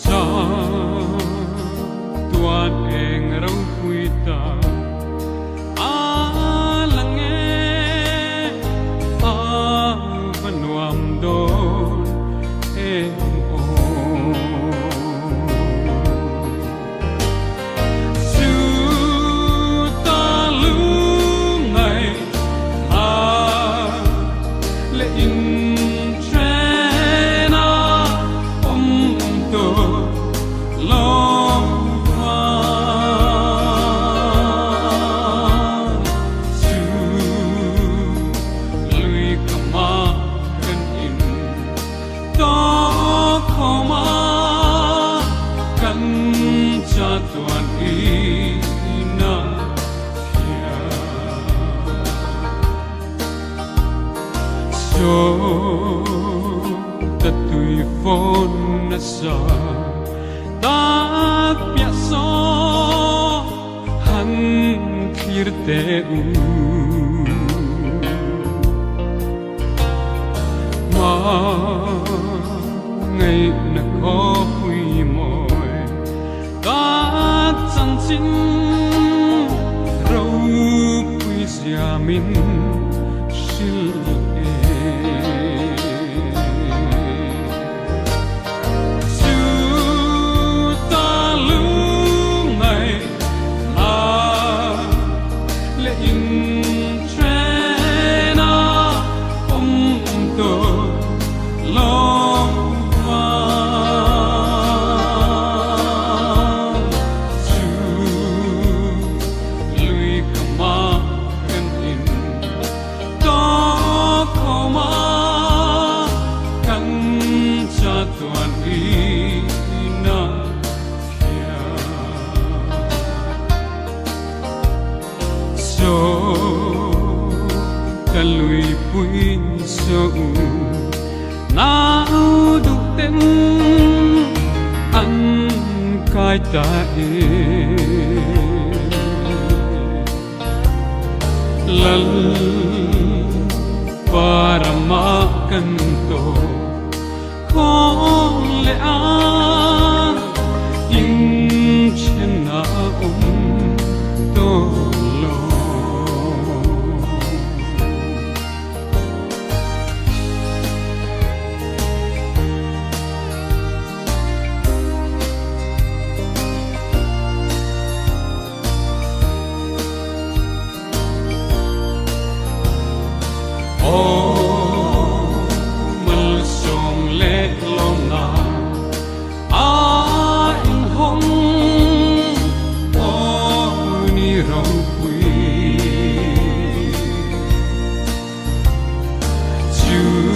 cha tuan eng rau puita a lange a vanuam don em o su ta lu ngai a le in trena to long su lui kama kan in to koma kan cha tuan ina ya so tatui phone na sa ta piaso han khirte ma ngày na ko hui moi ta chan chin ro pui sia min sil lui pui so na du ten an kai ta e lal para ma canto con le an in chena to you